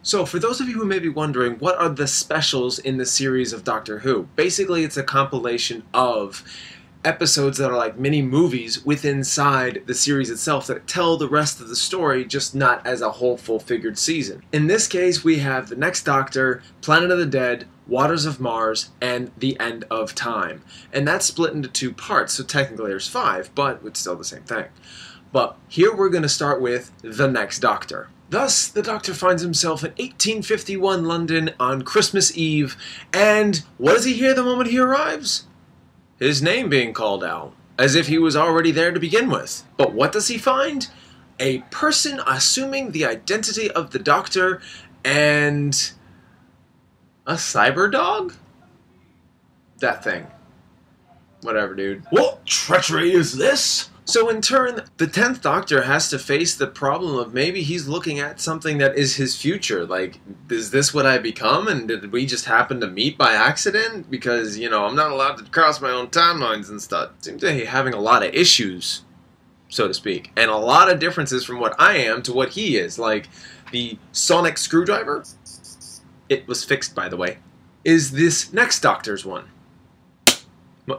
So, for those of you who may be wondering, what are the specials in the series of Doctor Who? Basically, it's a compilation of episodes that are like mini movies within inside the series itself that tell the rest of the story, just not as a whole full-figured season. In this case, we have The Next Doctor, Planet of the Dead, Waters of Mars, and The End of Time. And that's split into 2 parts, so technically there's 5, but it's still the same thing. But here we're going to start with The Next Doctor. Thus, the Doctor finds himself in 1851 London on Christmas Eve, and what does he hear the moment he arrives? His name being called out, as if he was already there to begin with. But what does he find? A person assuming the identity of the Doctor, and a cyber dog? That thing. Whatever, dude. What treachery is this? So in turn, the 10th Doctor has to face the problem of maybe he's looking at something that is his future. Like, is this what I become? And did we just happen to meet by accident? Because, you know, I'm not allowed to cross my own timelines and stuff. Seems to be having a lot of issues, so to speak. And a lot of differences from what I am to what he is. Like, the sonic screwdriver, it was fixed, by the way, is this next Doctor's one.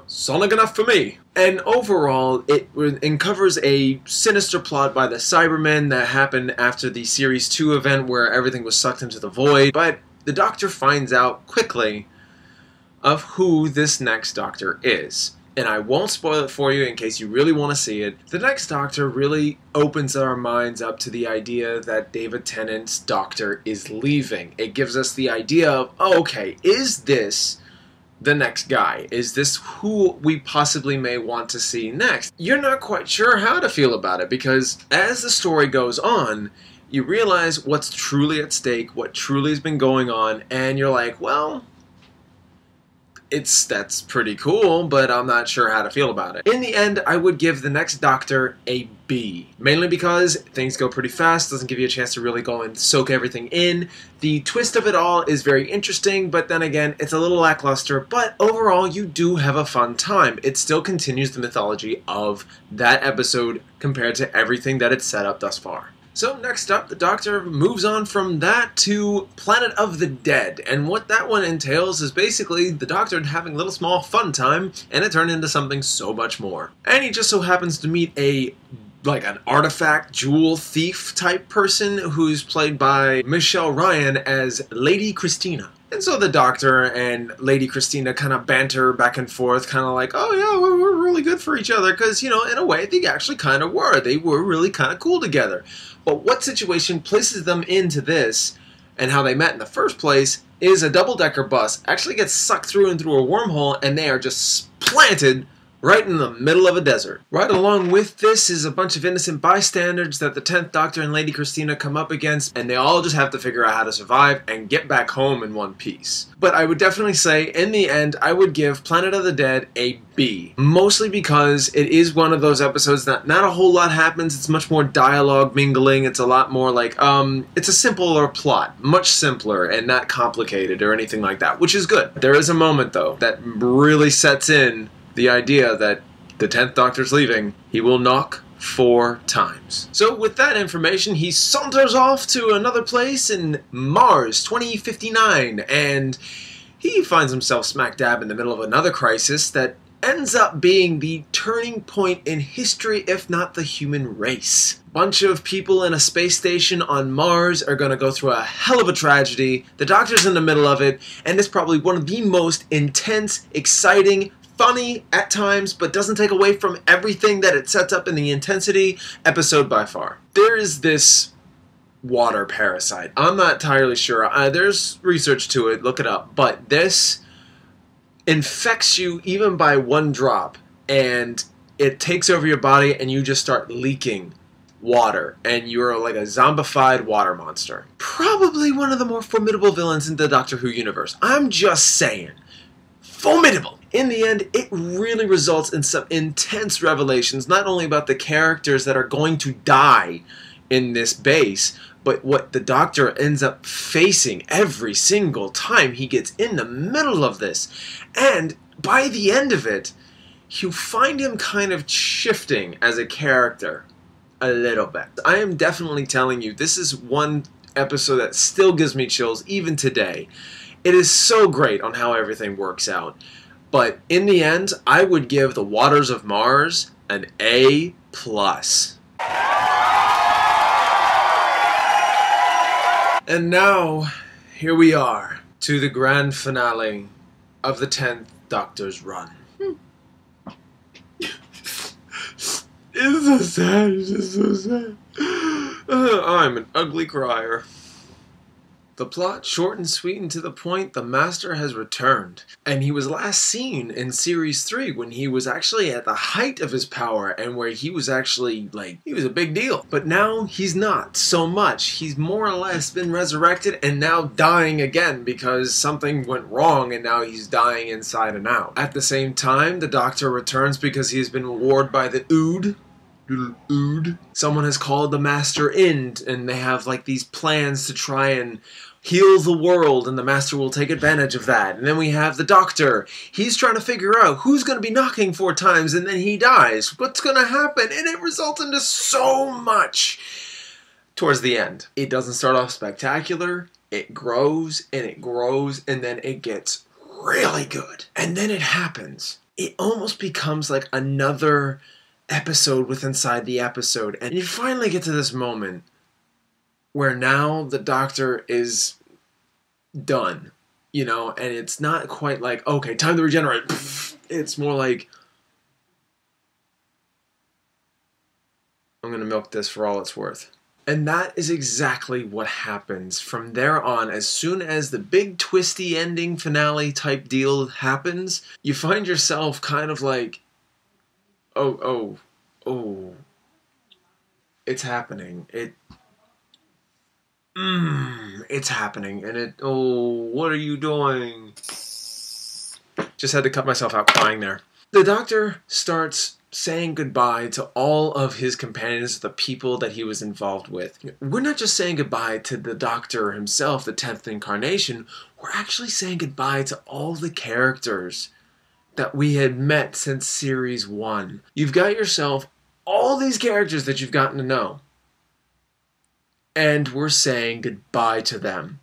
Sonic enough for me. And overall, it uncovers a sinister plot by the Cybermen that happened after the Series 2 event where everything was sucked into the void. But the Doctor finds out quickly of who this next Doctor is. And I won't spoil it for you in case you really want to see it. The next Doctor really opens our minds up to the idea that David Tennant's Doctor is leaving. It gives us the idea of, oh, okay, is this the next guy? Is this who we possibly may want to see next? You're not quite sure how to feel about it, because as the story goes on, you realize what's truly at stake, what truly has been going on, and you're like, well, that's pretty cool, but I'm not sure how to feel about it. In the end, I would give The Next Doctor a B. Mainly because things go pretty fast, doesn't give you a chance to really go and soak everything in. The twist of it all is very interesting, but then again, it's a little lackluster, but overall, you do have a fun time. It still continues the mythology of that episode compared to everything that it's set up thus far. So next up, the Doctor moves on from that to Planet of the Dead, and what that one entails is basically the Doctor having a little small fun time, and it turned into something so much more. And he just so happens to meet an artifact jewel thief type person who's played by Michelle Ryan as Lady Christina. And so the Doctor and Lady Christina kind of banter back and forth, kind of like, oh yeah, we're really good for each other, because, you know, in a way, they actually kind of were. They were really kind of cool together. But what situation places them into this, and how they met in the first place, is a double-decker bus actually gets sucked through and through a wormhole, and they are just planted right in the middle of a desert. Right along with this is a bunch of innocent bystanders that the 10th Doctor and Lady Christina come up against, and they all just have to figure out how to survive and get back home in one piece. But I would definitely say, in the end, I would give Planet of the Dead a B. Mostly because it is one of those episodes that not a whole lot happens, it's much more dialogue mingling, it's a lot more like, it's a simpler plot. Much simpler and not complicated or anything like that, which is good. There is a moment, though, that really sets in the idea that the 10th Doctor's leaving. He will knock 4 times. So with that information, he saunters off to another place in Mars 2059, and he finds himself smack dab in the middle of another crisis that ends up being the turning point in history, if not the human race. Bunch of people in a space station on Mars are going to go through a hell of a tragedy. The Doctor's in the middle of it, and it's probably one of the most intense, exciting, funny at times, but doesn't take away from everything that it sets up in the intensity episode by far. There is this water parasite. I'm not entirely sure. There's research to it, look it up, but this infects you even by 1 drop, and it takes over your body and you just start leaking water, and you're like a zombified water monster. Probably one of the more formidable villains in the Doctor Who universe. I'm just saying. Formidable! In the end, it really results in some intense revelations, not only about the characters that are going to die in this base, but what the Doctor ends up facing every single time he gets in the middle of this. And by the end of it, you find him kind of shifting as a character a little bit. I am definitely telling you, this is one episode that still gives me chills even today. It is so great on how everything works out. But in the end, I would give The Waters of Mars an A+. And now, here we are, to the grand finale of the 10th Doctor's run. It's so sad, it's just so sad. I'm an ugly crier. The plot, short and sweet and to the point, the Master has returned. And he was last seen in Series 3 when he was actually at the height of his power and where he was actually, like, he was a big deal. But now he's not so much. He's more or less been resurrected and now dying again because something went wrong and now he's dying inside and out. At the same time, the Doctor returns because he has been warned by the Ood. Someone has called the Master in and they have like these plans to try and heal the world, and the Master will take advantage of that. And then we have the Doctor. He's trying to figure out who's going to be knocking 4 times and then he dies. What's going to happen? And it results into so much towards the end. It doesn't start off spectacular. It grows and then it gets really good. And then it happens. It almost becomes like another episode within inside the episode, and you finally get to this moment where now the Doctor is done, you know, and it's not quite like, okay, time to regenerate. It's more like, I'm gonna milk this for all it's worth. And that is exactly what happens from there on. As soon as the big twisty ending finale type deal happens, you find yourself kind of like, oh, it's happening. It's happening. And what are you doing? Just had to cut myself out crying there. The Doctor starts saying goodbye to all of his companions, the people that he was involved with. We're not just saying goodbye to the Doctor himself, the 10th incarnation. We're actually saying goodbye to all the characters that we had met since Series 1. You've got yourself all these characters that you've gotten to know. And we're saying goodbye to them.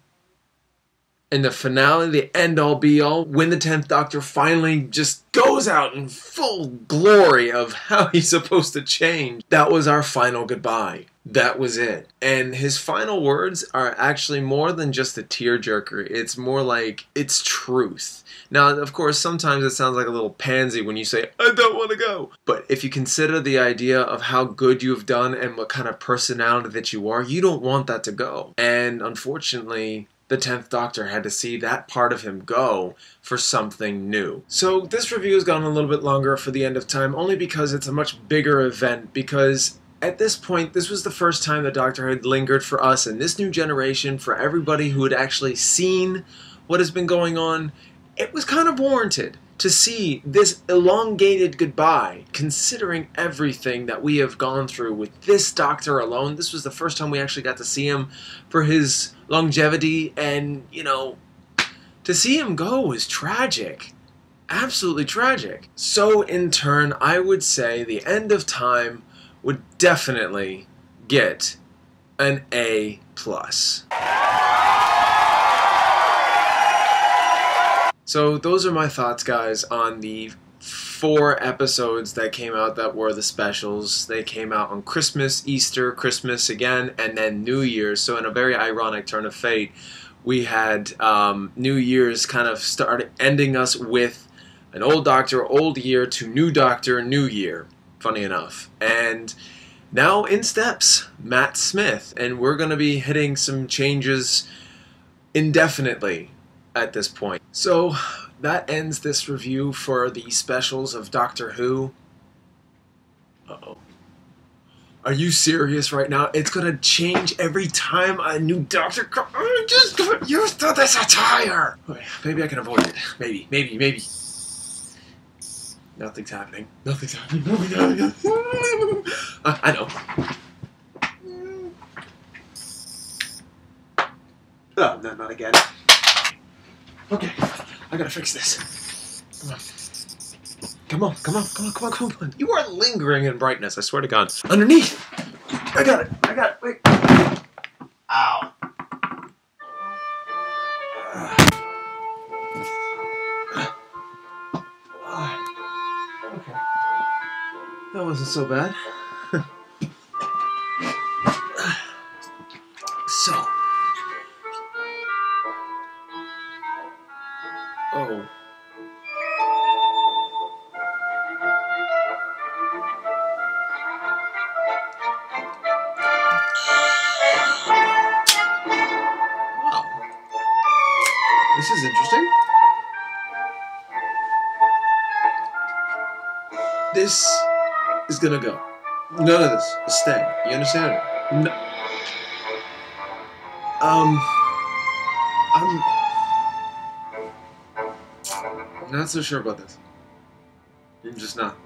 And the finale, the end-all be-all, when the 10th Doctor finally just goes out in full glory of how he's supposed to change, that was our final goodbye. That was it. And his final words are actually more than just a tearjerker. It's more like, it's truth. Now, of course, sometimes it sounds like a little pansy when you say, I don't want to go. But if you consider the idea of how good you've done and what kind of personality that you are, you don't want that to go. And unfortunately, the 10th Doctor had to see that part of him go for something new. So this review has gone a little bit longer for the end of time, only because it's a much bigger event, because at this point, this was the first time the Doctor had lingered for us in this new generation, for everybody who had actually seen what has been going on. It was kind of warranted to see this elongated goodbye, considering everything that we have gone through with this Doctor alone. This was the first time we actually got to see him for his longevity, and, you know, to see him go was tragic. Absolutely tragic. So, in turn, I would say the end of time would definitely get an A+. So those are my thoughts, guys, on the 4 episodes that came out that were the specials. They came out on Christmas, Easter, Christmas again, and then New Year's. So in a very ironic turn of fate, we had New Year's kind of started ending us with an old Doctor, old year, to new Doctor, new year. Funny enough. And now in steps, Matt Smith. And we're going to be hitting some changes indefinitely at this point. So that ends this review for the specials of Doctor Who. Uh-oh. Are you serious right now? It's gonna change every time a new Doctor comes. I just got used to this attire! Okay, maybe I can avoid it. Maybe. Nothing's happening. Nothing's happening. I know. Oh, no, not again. Okay, I gotta fix this. Come on. You are lingering in brightness, I swear to God. Underneath! I got it. I got it. Wait. Ow. Okay. That wasn't so bad. So. Oh. Wow. This is interesting. This is gonna go. None of this is staying. You understand? No. I'm not so sure about this. I'm just not.